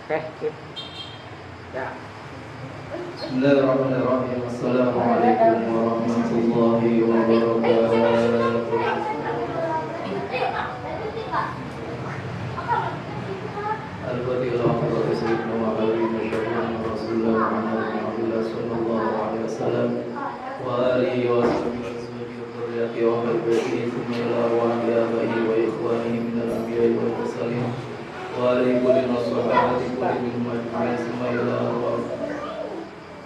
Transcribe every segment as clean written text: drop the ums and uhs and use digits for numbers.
Oke, sip. Ya. Bismillahirrahmanirrahim. Assalamualaikum warahmatullahi wabarakatuh. Al-Fatihah wa Sayyidina wa Habibina Rasulullah Muhammad bin sallallahu alaihi wasallam wa alihi wa sahbihi wa dzurriyyati wa harbatihi thumma wa abiyahi wa ikhwanihi min al-anbiya'i wal mursalin wa ali kulli nashabati kulli minhum ajma'in thumma ila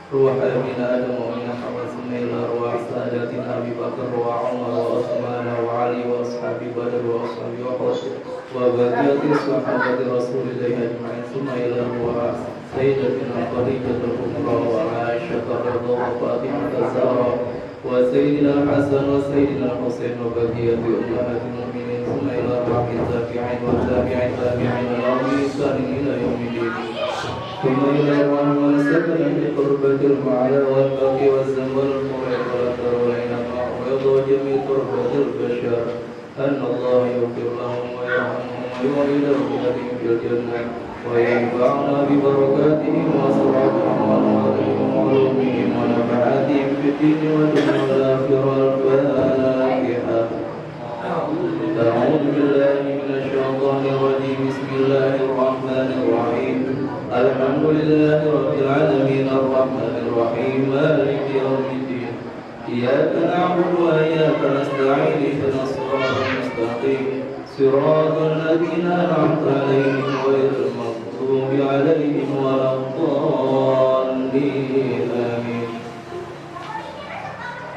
روح من آدم ومن حواء ثم إلى أرواح ساداتنا أبي بكر وعمر وعثمان وعلي وأصحاب بدر وأصحاب أحد وبقية صحابة رسول الله أجمعين ثم إلى أرواح سيدتنا خديجة الكبرى وعائشة رضي وفاطمة الزهراء وسيدنا الحسن وسيدنا الحسين وبقية أمهات المؤمنين ثم إلى أرواح التابعين والتابعين تابعين لهم بإحسان إلى يوم الدين ثم إلى أرواح من سكن في قربة المعلى والباقي والذنب والمريض والأثر والعنقاء ويضع جميع قربة البشر أن الله يغفر لهم ويرحمهم ويعيدهم بهم في الجنة وينفعنا ببركاتهم وأسرارهم وأنوارهم وعلومهم ونفعاتهم في الدين والدنيا والآخرة. الفاتحة. أعوذ بالله من الشيطان الرجيم. بسم الله الرحمن الرحيم. الحمد لله رب العالمين الرحمن الرحيم مالك يوم الدين إياك نعبد وإياك نستعين اهدنا الصراط المستقيم صراط الذين أنعمت عليهم غير المغضوب عليهم ولا الضالين آمين.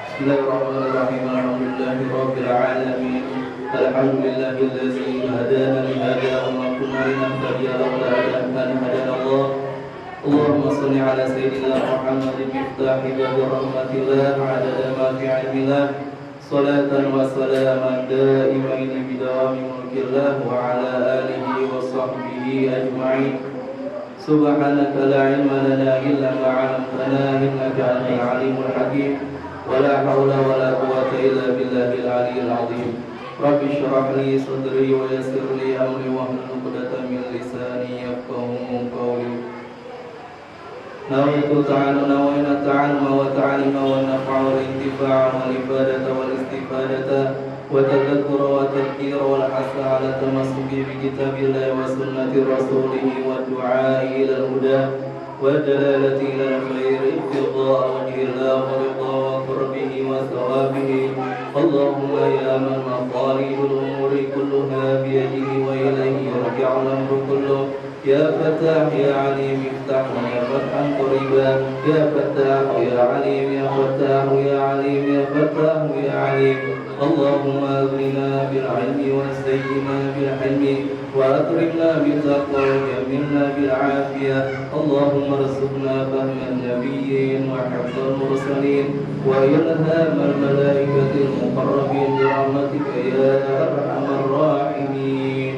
بسم الله الرحمن الرحيم. الحمد لله رب العالمين الحمد لله الذي هدانا لهذا وما كنا لنهتدي لولا أن هدانا الله. اللهم صل على سيدنا محمد مفتاح باب رحمة الله عدد ما في علم الله صلاة وسلاما دائمين بدوام ملك الله وعلى آله وصحبه أجمعين. سبحانك لا علم لنا إلا ما علمتنا إنك أنت العليم الحكيم ولا حول ولا قوة إلا بالله العلي العظيم. رب اشرح لي صدري ويسر لي أمري واحلل عقدة من لساني يفقهوا قولي. نوينا التعلم والتعليم والنفع والانتفاع والإفادة والاستفادة والتذكر والتذكير والحث على التمسك بكتاب الله وسنة رسوله والدعاء إلى الهدى والدلالة إلى الخير ابتغاء وجه الله ورضا وقربه وثوابه. اللهم يا من مصاريف الأمور كلها بيده وإليه يرجع الأمر كله. يا فتاح يا عليم افتح لنا فتحا قريبا. يا فتاح يا عليم يا فتاح يا عليم يا فتاح يا عليم. اللهم اغننا بالعلم وزينا بالحلم وأكرمنا بالتقوى وجملنا بالعافية. اللهم ارزقنا فهم النبيين وحفظ المرسلين وإلهام الملائكة المقربين برحمتك يا أرحم الراحمين.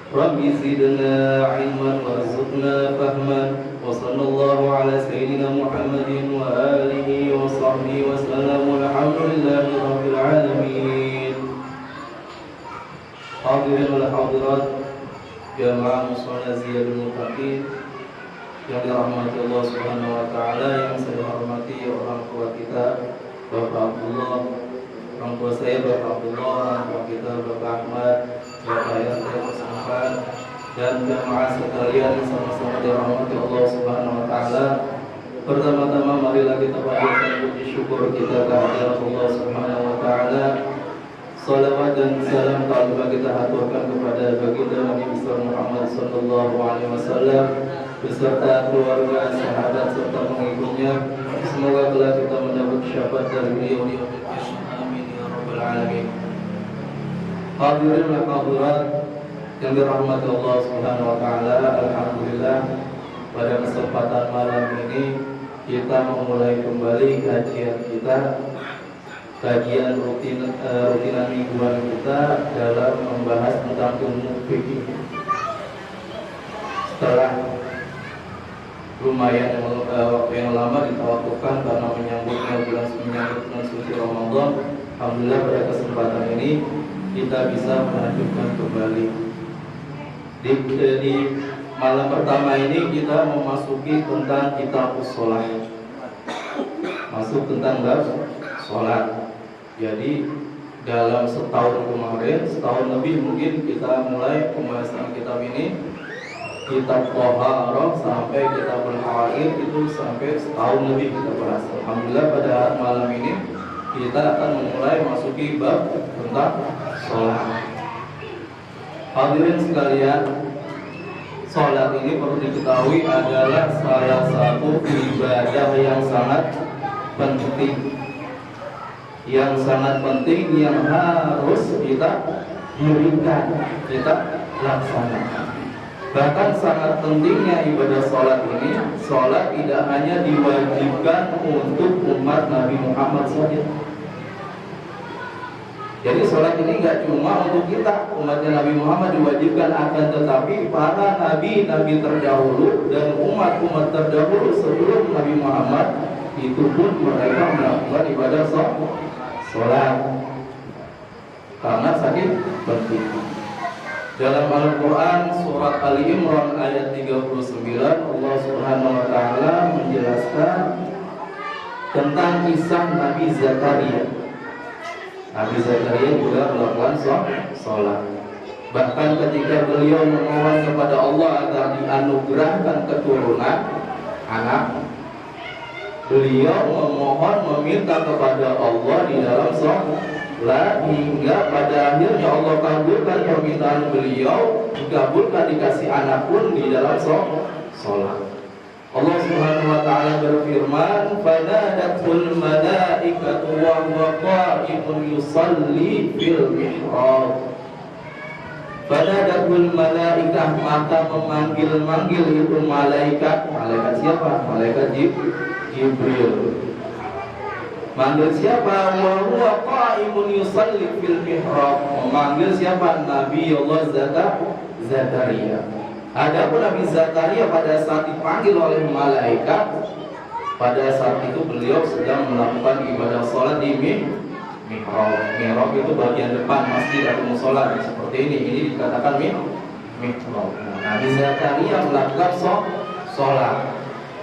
رب زدنا علما وارزقنا فهما. وصلى الله على سيدنا محمد وآله وصحبه وسلم والحمد لله رب العالمين. Hadirin wal hadirat jamaah muslimin ziyadul muttaqin yang dirahmati Allah Subhanahu wa taala, yang saya hormati orang tua kita Bapak Abdullah, orang tua saya Bapak Abdullah, orang tua kita Bapak Ahmad, Bapak Yanti Musafan, dan jamaah sekalian sama-sama dirahmati Allah Subhanahu wa taala. Pertama-tama marilah kita panjatkan puji syukur kita kehadirat Allah Subhanahu wa taala. Salawat dan salam tak kita aturkan kepada baginda Nabi besar Muhammad sallallahu alaihi wasallam beserta keluarga, sahabat serta pengikutnya. Semoga kelak kita mendapat syafaat dari beliau di yaumil qiyamah. Amin ya rabbal alamin. Hadirin wa hadirat yang dirahmati Allah Subhanahu wa taala, alhamdulillah pada kesempatan malam ini kita memulai kembali kajian kita, kajian rutinan mingguan kita dalam membahas tentang ilmu fikih. Setelah lumayan waktu yang lama ditawakufkan karena menyambutnya bulan suci Ramadan, alhamdulillah pada kesempatan ini kita bisa melanjutkan kembali di malam pertama ini kita memasuki tentang kitab sholat. Masuk tentang bab sholat. Jadi dalam setahun kemarin, setahun lebih mungkin kita mulai pembahasan kitab ini. Kitab Thaharah sampai kitab Al-Haid itu sampai setahun lebih kita bahas. Alhamdulillah pada malam ini kita akan memulai masuki bab tentang sholat. Hadirin sekalian, sholat ini perlu diketahui adalah salah satu ibadah yang sangat penting, yang harus kita dirikan, kita laksanakan. Bahkan sangat pentingnya ibadah sholat ini. Sholat tidak hanya diwajibkan untuk umat Nabi Muhammad saja. Jadi sholat ini nggak cuma untuk kita, umatnya Nabi Muhammad diwajibkan, akan tetapi para nabi-nabi terdahulu dan umat-umat terdahulu sebelum Nabi Muhammad itu pun mereka melakukan ibadah sholat karena saking pentingnya. Dalam Al-Quran surat Ali Imran ayat 39 Allah Subhanahu wa ta'ala menjelaskan tentang kisah Nabi Zakaria. Nabi Zakaria juga melakukan sholat. Bahkan ketika beliau memohon kepada Allah agar dianugerahkan keturunan anak, beliau memohon meminta kepada Allah di dalam sholat, hingga pada akhirnya Allah kabulkan permintaan beliau, dikabulkan dikasih anak pun di dalam sholat. Allah Subhanahu wa ta'ala berfirman, "Fanadatul malaikatu wa huwa qa'imun yusalli fil mihrab." Fanadatul malaikah, maka memanggil itu malaikat. Malaikat siapa? Malaikat Jibril. Manggil siapa? Wa huwa qa'imun yusalli fil mihrab. Memanggil siapa? Nabi Allah Zakaria. Adapun Nabi Zakaria pada saat dipanggil oleh malaikat, pada saat itu beliau sedang melakukan ibadah sholat di mihrab. Mihrab itu bagian depan masjid atau musola seperti ini. Ini dikatakan mihrab. Nabi Zakaria melakukan sholat.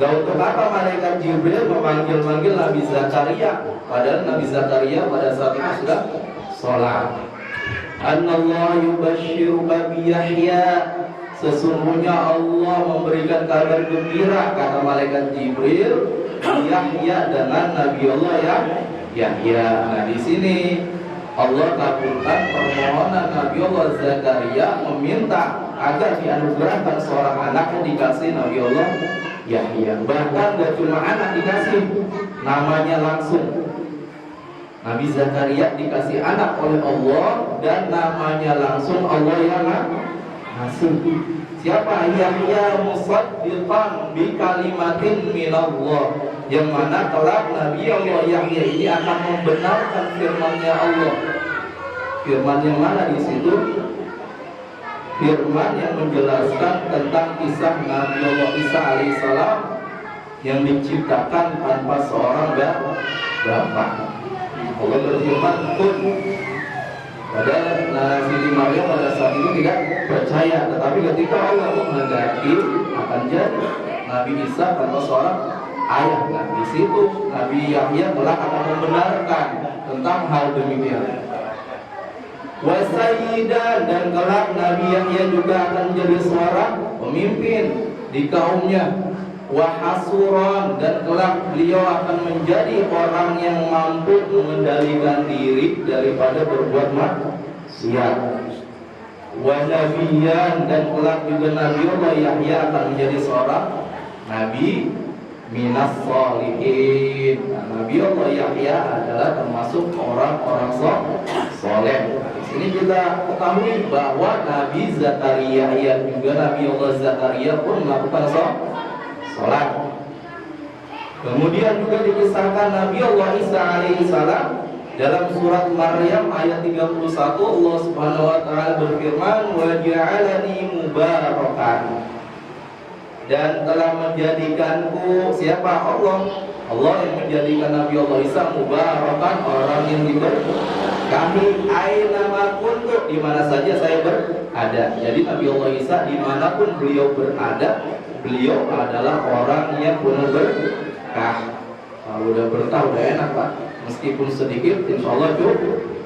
Dan untuk apa malaikat Jibril memanggil Nabi Zakaria? Padahal Nabi Zakaria pada saat itu sudah sholat. Annallahu yubashshiruka bi Yahya. Sesungguhnya Allah memberikan kabar gembira, kata malaikat Jibril, Yahya dengan Nabi Allah Yahya. Nah di sini Allah kabulkan permohonan Nabi Allah Zakaria, meminta agar dianugerahkan seorang anak yang dikasih Nabi Allah Yahya. Bahkan gak cuma anak dikasih, namanya langsung. Nabi Zakaria dikasih anak oleh Allah dan namanya langsung Allah yang ngasih. Siapa? Yahya musaddiqan bi kalimatin minallah, yang mana kelak Nabi Allah Yahya ini akan membenarkan firman-Nya Allah. Firman yang mana di situ? Firman yang menjelaskan tentang kisah Nabi Allah Isa alaihissalam yang diciptakan tanpa seorang bapak. Allah berfirman, "Kun." Padahal Siti Maryam pada saat itu tidak percaya, tetapi ketika Allah menghendaki akan jadi Nabi Isa tanpa seorang ayah. Nah di situ Nabi Yahya kelak akan membenarkan tentang hal demikian. Wasayyidan, dan kelak Nabi Yahya juga akan menjadi seorang pemimpin di kaumnya. Wahasuron, dan kelak beliau akan menjadi orang yang mampu mengendalikan diri daripada berbuat maksiat. Wanabiyan, dan kelak juga Nabi Allah Yahya akan menjadi seorang nabi minas sholihin. Nah, Nabi Allah Yahya adalah termasuk orang-orang soleh. Di sini kita ketahui bahwa Nabi Zakaria juga Nabi Allah Zakaria pun melakukan sholat. Kemudian juga dikisahkan Nabi Allah Isa alaihissalam dalam surat Maryam ayat 31 Allah Subhanahu wa taala berfirman, "Wa ja'alani mubarakan." Dan telah menjadikanku, siapa? Allah. Allah yang menjadikan Nabi Allah Isa mubarakan, orang yang diberkahi, aina ma kuntu, di mana saja saya berada. Jadi Nabi Allah Isa dimanapun beliau berada, beliau adalah orang yang penuh berkah. Kalau udah berkah udah enak Pak. Meskipun sedikit, insya Allah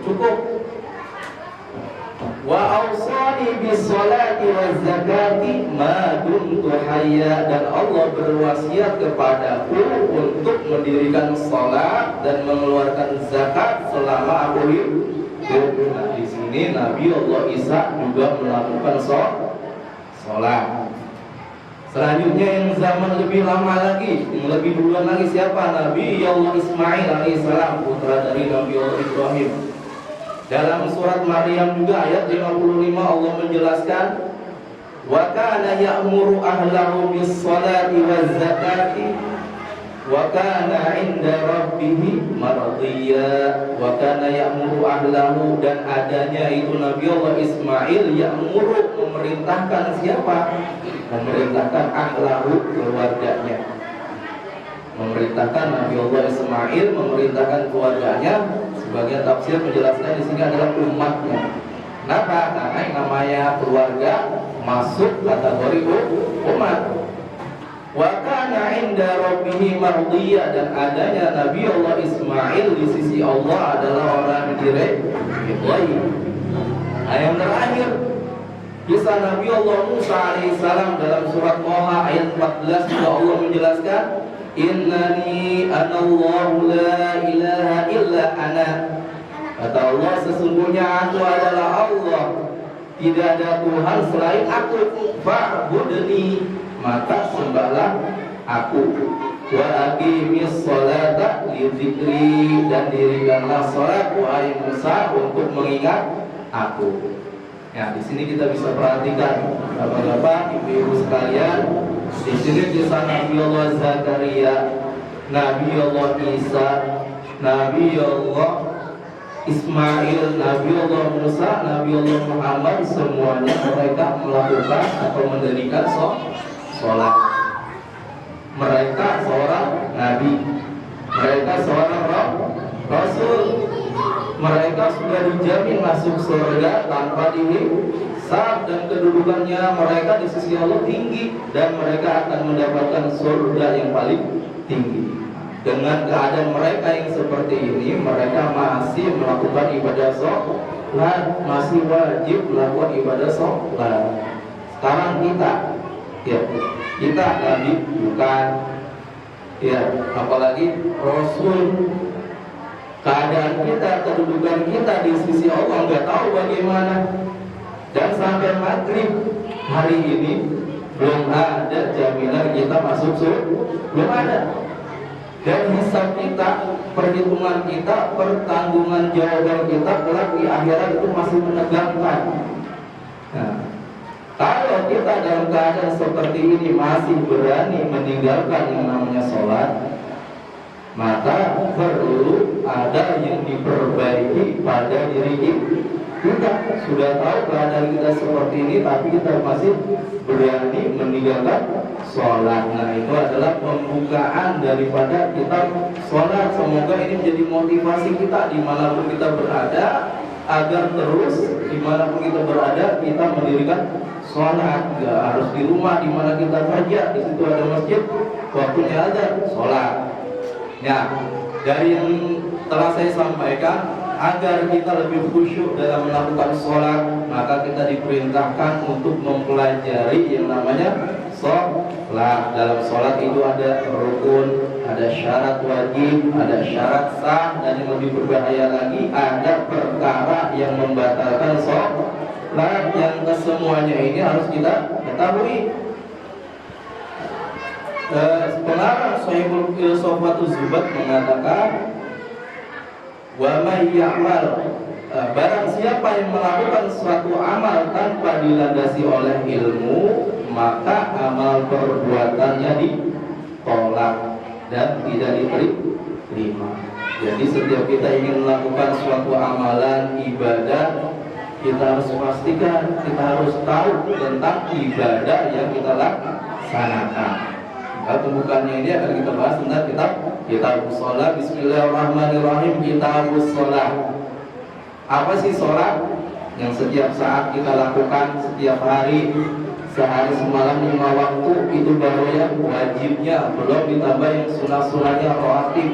cukup. Wa awsani bis salati waz zakati ma dumtu hayya, dan Allah berwasiat kepadaku untuk mendirikan salat dan mengeluarkan zakat selama aku hidup. Nah, di sini Nabi Allah Isa juga melakukan salat. Selanjutnya yang zaman lebih lama lagi, yang lebih duluan lagi siapa? Nabi Allah Ismail alaihissalam, putra dari Nabi Allah Ibrahim. Dalam surat Maryam juga ayat 55 Allah menjelaskan, wa kana ya'muru ahlahu bis salati waz zakati wa kana 'inda rabbih maradiyya. Wa kana ya'muru ahlahu, dan adanya itu Nabi Allah Ismail ya'muru, memerintahkan siapa? Memerintahkan ahlahu, keluarganya. Memerintahkan Nabi Allah Ismail memerintahkan keluarganya. Sebagian tafsir menjelaskan di sini adalah umatnya. Kenapa? Karena yang namanya keluarga masuk kategori umat. Wa kana 'inda rabbih mardiyya, dan adanya Nabi Allah Ismail di sisi Allah adalah orang diridhai. Yang terakhir, kisah Nabi Allah Musa alaihissalam dalam surat Thaha ayat 14 juga Allah menjelaskan, innani anallahu la ilaha illa ana. Kata Allah, sesungguhnya aku adalah Allah, tidak ada Tuhan selain aku. Fa'budni, maka sembahlah aku. Wa aqimis sholata li dzikri, dan dirikanlah salat wahai Musa untuk mengingat aku. Ya, di sini kita bisa perhatikan Bapak-bapak, ibu-ibu sekalian, di sini kisah Nabi Allah Zakaria, Nabi Allah Isa, Nabi Allah Ismail, Nabi Allah Musa, Nabi Allah Muhammad, semuanya mereka melakukan atau mendirikan sholat. Mereka seorang nabi, mereka seorang rasul. Mereka sudah dijamin masuk surga tanpa dihisab, dan kedudukannya mereka di sisi Allah tinggi, dan mereka akan mendapatkan surga yang paling tinggi. Dengan keadaan mereka yang seperti ini, mereka masih melakukan ibadah sholat, masih wajib melakukan ibadah sholat. Sekarang kita nabi bukan, ya, apalagi rasul. Keadaan kita, kedudukan kita di sisi Allah nggak tahu bagaimana. Dan sampai maghrib hari ini belum ada jaminan kita masuk surga, belum ada. Dan hisab kita, perhitungan kita, pertanggungan jawaban kita kelak di akhirat itu masih menegangkan. Nah, kalau kita dalam keadaan seperti ini masih berani meninggalkan yang namanya sholat, maka perlu ada yang diperbaiki pada diri kita. Sudah tahu keadaan kita seperti ini, tapi kita masih berani meninggalkan sholat. Nah, itu adalah pembukaan daripada kita sholat. Semoga ini menjadi motivasi kita dimanapun kita berada, agar terus dimanapun kita berada kita mendirikan sholat. Gak harus di rumah, dimana kita kerja, di situ ada masjid, waktunya ada sholat. Ya, dari yang telah saya sampaikan, agar kita lebih khusyuk dalam melakukan sholat, maka kita diperintahkan untuk mempelajari yang namanya sholat. Dalam sholat itu ada rukun, ada syarat wajib, ada syarat sah, dan yang lebih berbahaya lagi ada perkara yang membatalkan sholat, yang kesemuanya ini harus kita ketahui. Pengarang Sahihul Filsafatul Zubat mengatakan, wa may ya'mal, barang siapa yang melakukan suatu amal tanpa dilandasi oleh ilmu, maka amal perbuatannya ditolak dan tidak diterima. Jadi setiap kita ingin melakukan suatu amalan ibadah, kita harus pastikan, kita harus tahu tentang ibadah yang kita laksanakan. Pembukaannya ini akan kita bahas tentang kitabus shalah. Bismillahirrahmanirrahim. Kitabus shalah. Apa sih sholat? yang setiap saat kita lakukan setiap hari, sehari semalam 5 waktu itu baru yang wajibnya, belum ditambah yang sunah-sunahnya rawatib,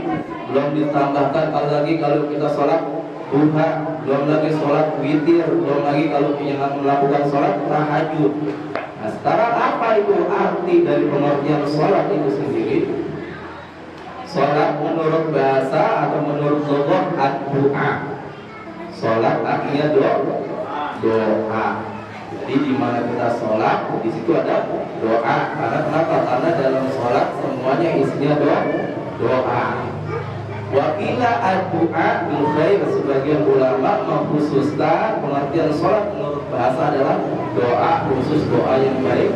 belum ditambahkan kalau kita sholat duha, belum lagi sholat witir, belum lagi kalau yang melakukan sholat tahajud. Nah sekarang apa itu arti dari pengertian sholat itu sendiri? Sholat menurut bahasa atau menurut lugah ad-du'a. Sholat artinya doa. Jadi di mana kita sholat, di situ ada doa. Karena kenapa? Karena dalam sholat semuanya isinya doa. Wakila ad-du'a bil khair, sebagian ulama mengkhususkan pengertian sholat menurut bahasa adalah doa, khusus doa yang baik.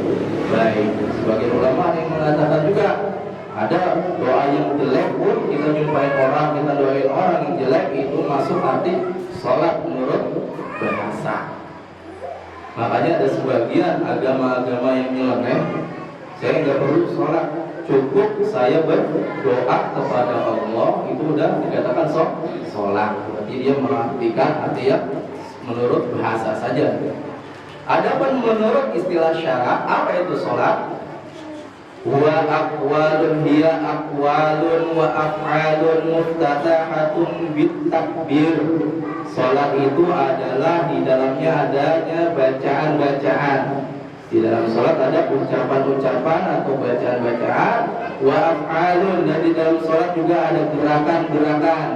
Sebagian ulama yang mengatakan juga ada doa yang jelek pun kita jumpain orang, kita doain orang yang jelek itu masuk arti sholat menurut bahasa. Makanya ada sebagian agama-agama yang nyeleneh, saya nggak perlu sholat, cukup saya berdoa kepada Allah, itu udah dikatakan sholat. Berarti dia mengartikan artinya menurut bahasa saja. Adapun menurut istilah syara, apa itu sholat? Wa aqwalun hiya aqwalun wa af'alun muftatahatun bit takbir. Salat itu adalah di dalamnya adanya bacaan-bacaan. Di dalam salat ada ucapan-ucapan atau bacaan-bacaan, wa af'alun, dan di dalam salat juga ada gerakan-gerakan.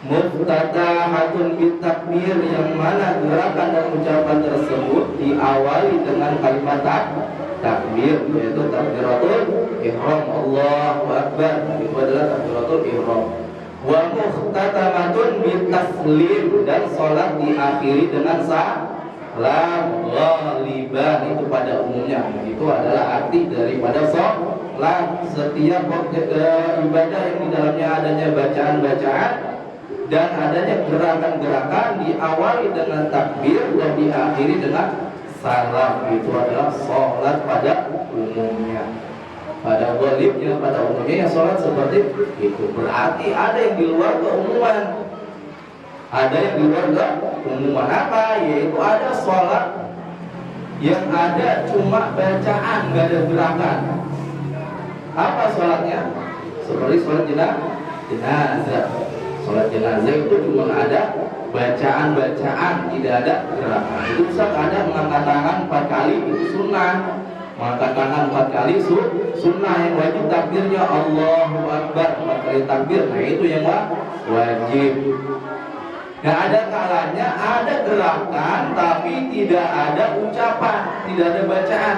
Muftatahatun bit takbir, yang mana gerakan dan ucapan tersebut diawali dengan kalimat takbir, yaitu takbiratul ihram, Allahu akbar, itu adalah takbiratul ihram. Wa muhtatamatun bitaslim, dan sholat diakhiri dengan salam ghaliban, itu pada umumnya. Itu adalah arti daripada sholat. Setiap ibadah yang di dalamnya adanya bacaan-bacaan dan adanya gerakan-gerakan diawali dengan takbir dan diakhiri dengan salam, itu adalah sholat pada umumnya. Pada ghalibnya, pada umumnya yang sholat seperti itu. Berarti ada yang di luar keumuman. Ada yang di luar keumuman apa? Yaitu ada sholat yang ada cuma bacaan, nggak ada gerakan. Apa sholatnya? Seperti sholat jenazah. Sholat jenazah itu cuma ada bacaan-bacaan, tidak ada gerakan. Itu Ustaz ada mengangkat tangan 4 kali, itu sunnah. Mengangkat tangan 4 kali sunnah. Yang wajib takbirnya Allahu Akbar 4 kali takbir. Nah itu yang wajib. Nah ada kalanya ada gerakan tapi tidak ada ucapan, tidak ada bacaan.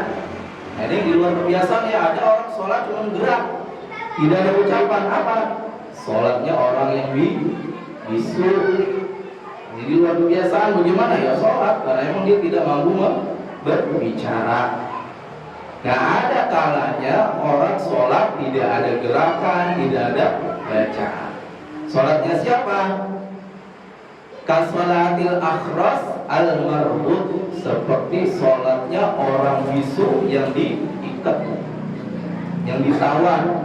Nah ini di luar kebiasaan ya, ada orang sholat cuma gerak, tidak ada ucapan. Apa? Sholatnya orang yang bisu. Jadi luar kebiasaan, bagaimana ya sholat? Karena emang dia tidak mampu berbicara. Nah ada kalanya orang sholat tidak ada gerakan, tidak ada bacaan. Sholatnya siapa? Kasolatil akhras al-marbut, seperti sholatnya orang bisu yang diikat, yang ditawan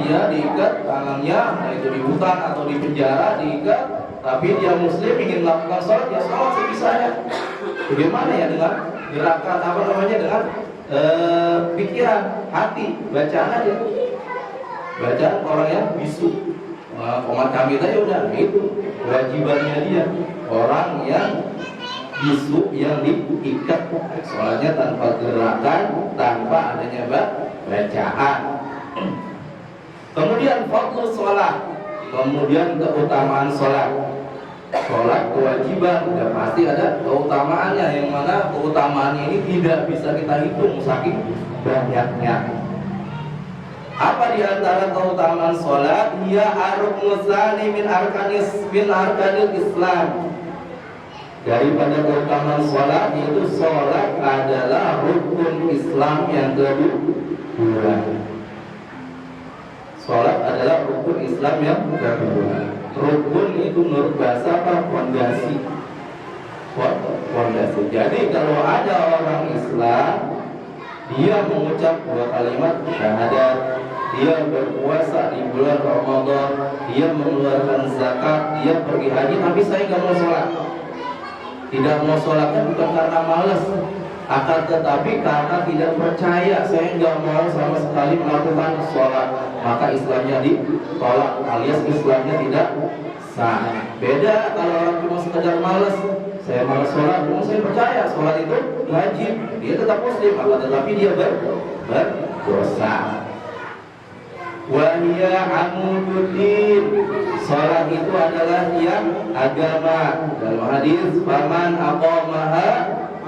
dia diikat tangannya, nah itu di hutan atau di penjara diikat. Tapi dia muslim ingin melakukan sholat, ya sholat sebisanya. Bagaimana ya dengan gerakan dengan pikiran, hati, bacaan aja. Bacaan orang yang bisu. Komat kami tadi udah, itu kewajibannya dia. Orang yang bisu yang diikat, sholatnya tanpa gerakan, tanpa adanya bacaan. Kemudian fadlu sholat, kemudian keutamaan sholat. Sholat kewajiban, udah pasti ada keutamaannya, yang mana keutamaannya ini tidak bisa kita hitung saking banyaknya. Apa di antara keutamaan sholat? Ya ar-ruknu tsani min arkanil Islam. Daripada keutamaan sholat, yaitu sholat adalah rukun Islam yang kedua. Sholat adalah rukun Islam yang kedua. Rukun itu menurut bahasa apa? Fondasi. Jadi kalau ada orang Islam, dia mengucap 2 kalimat syahadat, dia berpuasa di bulan Ramadan, dia mengeluarkan zakat, dia pergi haji, tapi saya nggak mau sholat. Tidak mau sholatnya bukan karena malas, akan tetapi karena tidak percaya. Saya nggak mau sama sekali melakukan sholat, maka Islamnya ditolak alias Islamnya tidak sah. Beda kalau orang cuma sekedar malas, saya malas sholat, cuma saya percaya sholat itu wajib, dia tetap muslim, akan tetapi dia berdosa. Wahia amududdin, sholat itu adalah tiang agama. Dalam hadis, faman aqamaha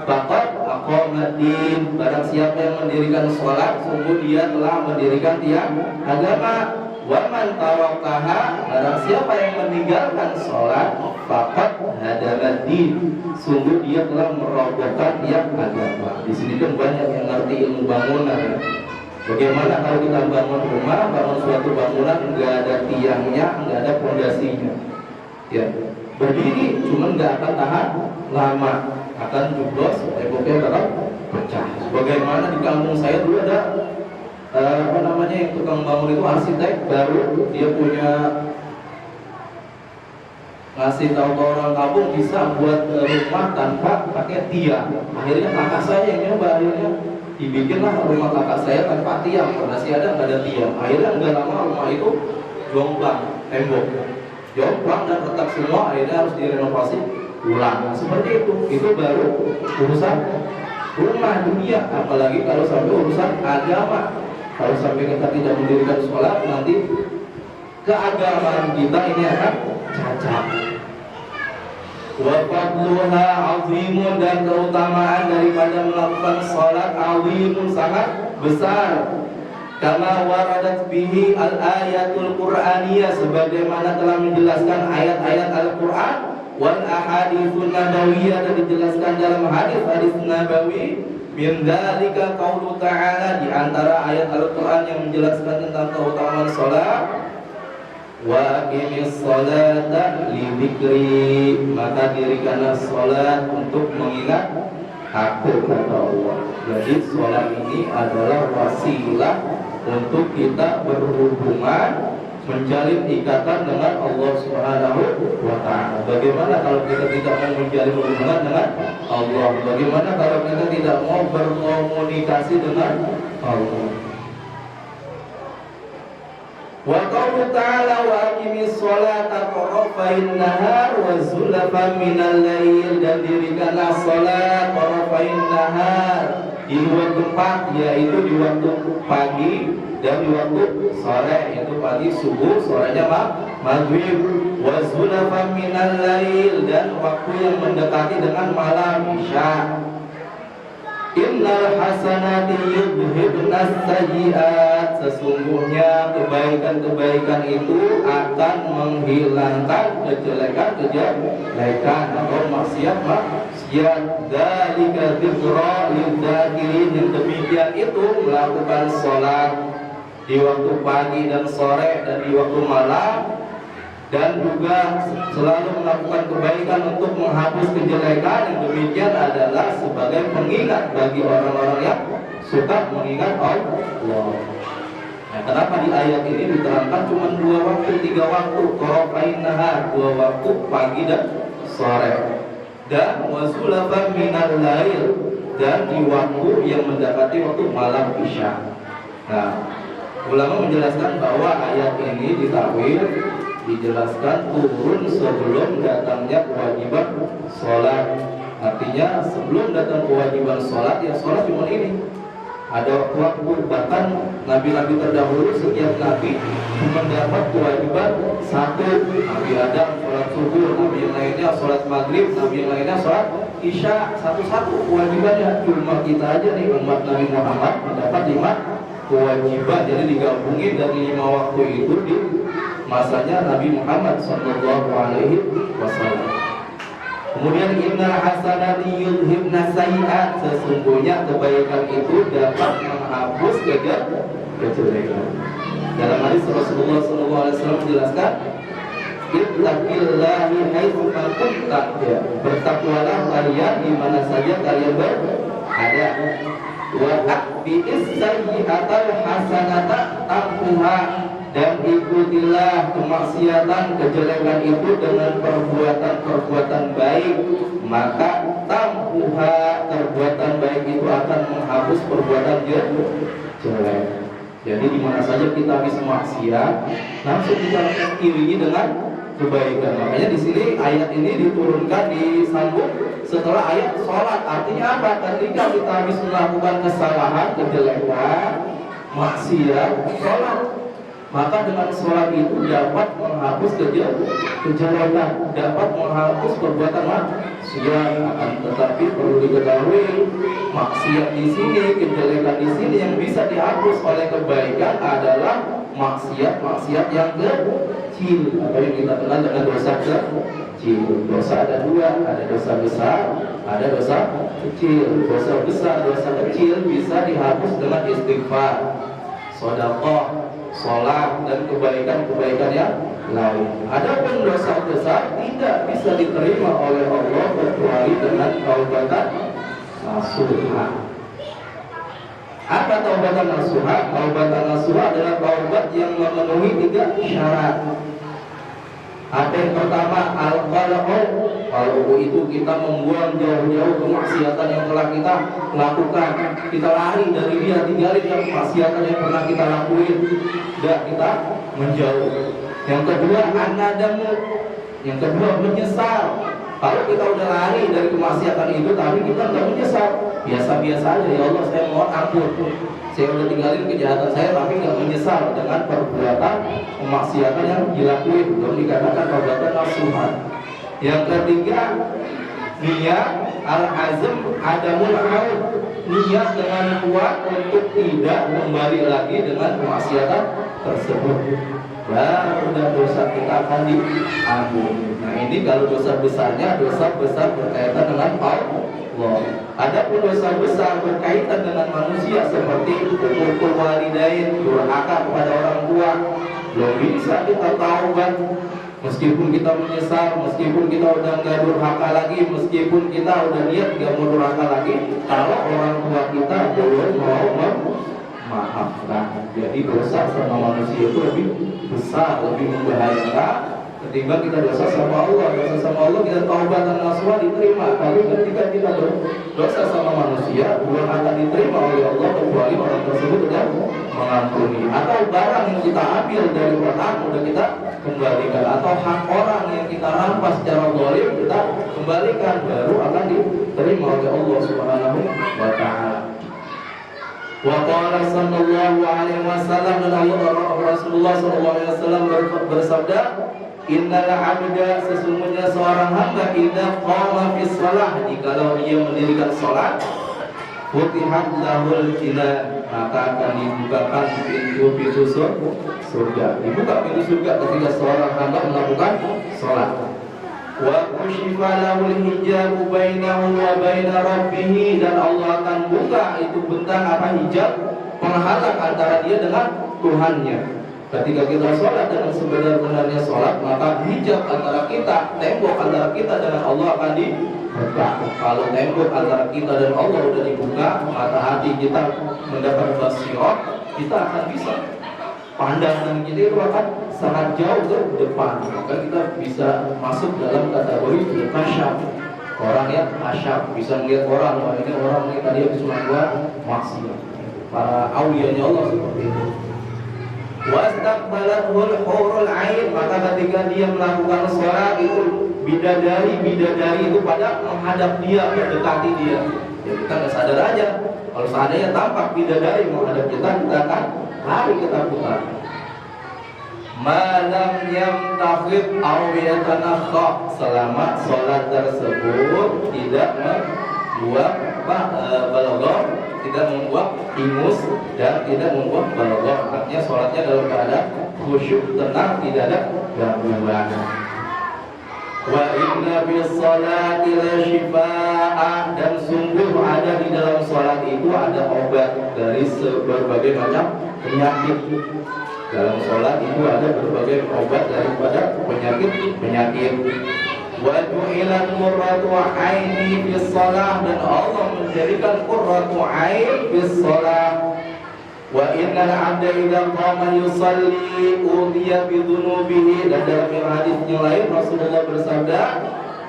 faqad aqamaddin, barang siapa yang mendirikan sholat, sungguh dia telah mendirikan tiang agama. Waman tawakkaha, barang siapa yang meninggalkan sholat, faqad hadamaddin, sungguh dia telah merobohkan tiang agama. Di sini kan banyak yang ngerti ilmu bangunan ya. Bagaimana kalau kita bangun rumah, bangun suatu bangunan, nggak ada tiangnya, nggak ada fondasinya, ya berdiri, cuman nggak akan tahan lama, akan jeblos, temboknya bakal pecah. Bagaimana di kampung saya dulu ada yang tukang bangun itu arsitek baru, dia punya ngasih tahu ke orang kampung bisa buat rumah tanpa pakai tiang. Akhirnya kakak saya yang nyoba, akhirnya dibikinlah rumah kakak saya tanpa tiang, masih ada nggak ada tiang. Akhirnya nggak lama rumah itu jomplang, tembok jomplang dan retak semua, akhirnya harus direnovasi ulang. Seperti itu baru urusan rumah dunia, apalagi kalau sampai urusan agama. Kalau sampai kita tidak mendirikan sholat, nanti keagamaan kita ini akan cacat. Wa fadluha azimun, dan keutamaan daripada melakukan salat azimun, sangat besar. Kama waradat bihi al-ayatul qur'aniyah, sebagaimana telah menjelaskan ayat-ayat Al-Qur'an, wal ahaditsun nabawiyah, dan dijelaskan dalam hadis-hadis nabawi. Min dzalika qaulu ta'ala, di antara ayat Al-Qur'an yang menjelaskan tentang keutamaan salat, wa aqimis sholata li dzikri, maka dirikanlah sholat untuk mengingat aku, kata Allah. Jadi sholat ini adalah wasilah untuk kita berhubungan, menjalin ikatan dengan Allah Subhanahu wa ta'ala. Bagaimana kalau kita tidak mau menjalin hubungan dengan Allah? Bagaimana kalau kita tidak mau berkomunikasi dengan Allah? Wa qawlu ta'ala wa aqimis sholata tarafain nahar wa zulfan minal lail, dan dirikanlah sholat tarafain nahar, di dua tempat, yaitu di waktu pagi dan di waktu sore, yaitu pagi subuh, sorenya maghrib. Wa zulfan minal lail, dan waktu yang mendekati dengan malam isya. Innal hasanati yudhibnas sayyi'at, sesungguhnya kebaikan-kebaikan itu akan menghilangkan kejelekan-kejelekan atau maksiat. Dzalika dzikra lidzakirin, yang demikian itu melakukan sholat di waktu pagi dan sore dan di waktu malam, dan juga selalu melakukan kebaikan untuk menghapus kejelekan, yang demikian adalah sebagai pengingat bagi orang-orang yang suka mengingat Allah. Nah, kenapa di ayat ini diterangkan cuma 2 waktu, 3 waktu, tarafain nahar, 2 waktu pagi dan sore, dan wasulafan minal lail, dan di waktu yang mendekati waktu malam isya. Nah, ulama menjelaskan bahwa ayat ini ditakwil, dijelaskan turun sebelum datangnya kewajiban sholat. Artinya sebelum datang kewajiban sholat, ya sholat cuma ini, ada waktu. Bahkan nabi-nabi terdahulu, setiap nabi mendapat kewajiban satu. Nabi Adam sholat subuh, nabi yang lainnya sholat maghrib, nabi yang lainnya sholat isya, satu-satu kewajibannya. Cuma kita aja nih, umat Nabi Muhammad mendapat 5 kewajiban. Jadi digabungin dari 5 waktu itu di masanya Nabi Muhammad sallallahu alaihi wasallam. Kemudian innal hasanati yudhibnas sayyi'at, sesungguhnya kebaikan itu dapat menghapus kejelekan. Dalam hadis Rasulullah sallallahu alaihi wasallam menjelaskan, ittaqillahi haitsu kunta, ya, bertakwalah kalian di mana saja kalian berada. Wa aqbi'is sayyi'atal hasanata tamhuha, dan ikutilah kemaksiatan kejelekan itu dengan perbuatan-perbuatan baik, maka tampuha perbuatan baik itu akan menghapus perbuatan jelek. Jadi di mana saja kita habis maksiat, langsung kita iringi dengan kebaikan. Makanya di sini ayat ini diturunkan disambung setelah ayat sholat. Artinya apa? Ketika kita habis melakukan kesalahan, kejelekan, maksiat, sholat, maka dengan sholat itu dapat menghapus kejelekan, dapat menghapus perbuatan maksiat. Tetapi perlu diketahui, maksiat di sini, kejelekan di sini yang bisa dihapus oleh kebaikan adalah maksiat yang kecil, atau yang kita kenal dengan dosa kecil. Dosa ada dua, ada dosa besar, ada dosa kecil. Dosa besar, dosa kecil bisa dihapus dengan istighfar, sedekah, sholat, dan kebaikan-kebaikan yang lain. Adapun dosa besar tidak bisa diterima oleh Allah kecuali dengan taubatan nasuha. Apa taubatan nasuha? Taubatan nasuha adalah taubat yang memenuhi 3 syarat. Apa yang pertama? Al-qala'u. Kalau itu kita membuang jauh-jauh kemaksiatan yang telah kita lakukan, kita lari dari dia, tinggalin yang kemaksiatan yang pernah kita lakuin, dan kita menjauh. Yang kedua, an-nadamu. Yang kedua, menyesal. Kalau kita udah lari dari kemaksiatan itu tapi kita nggak menyesal, biasa-biasa aja, ya Allah saya mohon ampun, saya udah tinggalin kejahatan saya tapi nggak menyesal dengan perbuatan kemaksiatan yang dilakuin, belum dikatakan perbuatan nasuha. Yang ketiga, niat al-azm adamul aud, niat dengan kuat untuk tidak kembali lagi dengan kemaksiatan tersebut, baru dan dosa kita akan diampuni. Nah ini kalau dosa besarnya, dosa besar berkaitan dengan Allah. Adapun dosa besar berkaitan dengan manusia seperti uququl walidain, durhaka kepada orang tua, belum bisa kita taubat. Meskipun kita menyesal, meskipun kita udah nggak durhaka lagi, meskipun kita udah niat nggak mau durhaka lagi, kalau orang tua kita belum mau maafkan. Jadi dosa sama manusia itu lebih besar, lebih membahayakan ketimbang kita dosa sama Allah. Dosa sama Allah kita taubatan nasuha diterima, tapi ketika kita dosa sama manusia belum akan diterima oleh Allah kecuali orang tersebut sudah mengampuni, atau barang yang kita ambil dari orang sudah kita kembalikan, atau hak orang yang kita rampas secara zalim kita kembalikan, baru akan diterima oleh Allah Subhanahu wa taala. Wa qala sallallahu alaihi wasallam, dan Rasulullah sallallahu alaihi wasallam bersabda, innal 'abda, sesungguhnya seorang hamba, idza qama fi shalah, jikalau dia mendirikan salat, futihat lahul jinan, maka akan dibukakan pintu-pintu surga. Dibuka pintu surga ketika seorang hamba melakukan salat. Wa kushifa lahul hijabu bainahu wa baina rabbih, dan Allah akan buka itu bentang hijab penghalang antara dia dengan Tuhannya. Ketika kita sholat dengan sebenar-benarnya sholat, maka hijab antara kita, tembok antara kita dengan Allah akan dibuka. Kalau tembok antara kita dan Allah sudah dibuka, mata hati kita mendapat basirah, kita akan bisa pandangan kita itu akan sangat jauh ke depan, maka kita bisa masuk dalam kategori kasyaf. Orang yang kasyaf bisa melihat orang, wah ini orang ini tadi habis melakukan maksiat. Para aulianya Allah seperti itu. Wastaqbalatul hurul ain, maka ketika dia melakukan sholat itu bidadari itu pada menghadap dia, mendekati dia. Ya kita nggak sadar aja. Kalau seandainya tampak bidadari menghadap kita akan lari ketakutan. Malam yang takhid awiyatanakha, selama sholat tersebut tidak membuat balaghah, tidak membuat ingus, dan tidak membuat balaghah. Artinya sholatnya dalam keadaan khusyuk, tenang, tidak ada gangguan. Wa inna bis sholati la shifaa, dan sungguh ada di dalam sholat itu ada obat dari berbagai macam penyakit. Dalam sholat itu ada berbagai obat daripada penyakit. Wa ju'ilat qurratu aini bis shalah, dan Allah menjadikan qurratu ain bis shalah, Wa innal 'abda idza qama yusalli udhiya bi dhunubihi. Dan dalam hadis yang lain Rasulullah bersabda,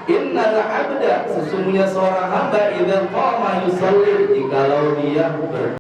innal 'abda, sesungguhnya seorang hamba idza qama yusalli, jikalau dia